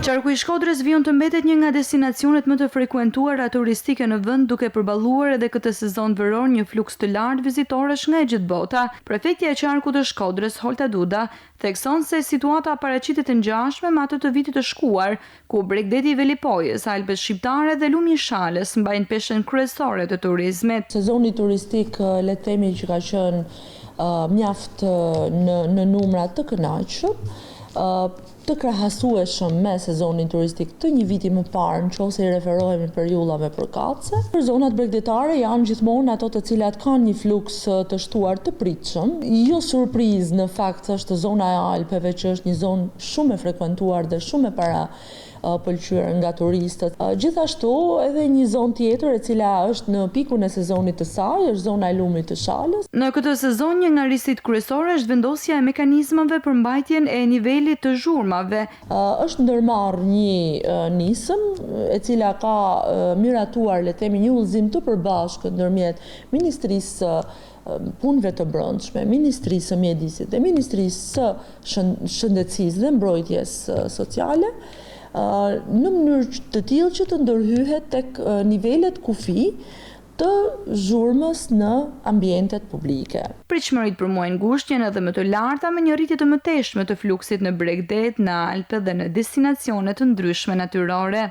Qarku i Shkodrës vijon të mbetet një nga destinacionet më të frekuentuara turistike në vend, duke përballuar edhe këtë sezon veror një fluks të lartë vizitorësh nga e gjithë bota. Prefektja e qarkut të Shkodrës, Holta Duda, thekson se situata paraqitet të ngjashme me atë të vitit të shkuar, ku Bregdeti i Velipojës, Alpet Shqiptare dhe Lumi i Shalës mbajnë peshën kryesore të turizmit. Sezoni turistik, le të themi që ka qenë mjaft në numra të kënaqshëm, të krahasueshëm me sezonin turistik të një viti më parë, nëse i referohemi periudhave përkatëse. Për zonat bregdetare janë gjithmonë ato të cilat kanë një fluks të shtuar të pritshëm. Jo surprizë në fakt është zona e Alpeve, që është një zonë shumë e frekuentuar dhe shumë e para pëlqyer nga turistët. Gjithashtu edhe një zonë tjetër e cila është në pikun e sezonit të saj është zona e Lumit të Shalës. Në këtë sezon një nga rrisit kryesore është vendosja e mekanizmave për mbajtjen e nivelit të zhurmave. Është ndërmarrë një nisëm e cila ka miratuar, le të themi, një udhëzim të përbashkët ndërmjet Ministrisë Punëve të Brendshme, Ministrisë së Mjedisit dhe Ministrisë së Shëndetësisë dhe Mbrojtjes Sociale, në mënyrë të tillë që të ndërhyhet tek nivelet kufi të zhurmës në ambientet publike. Pritshmëritë për muajin gusht janë edhe më të larta, me një rritje të mëtejshme të fluksit në Bregdet, në Alpe dhe në destinacione të ndryshme natyrore.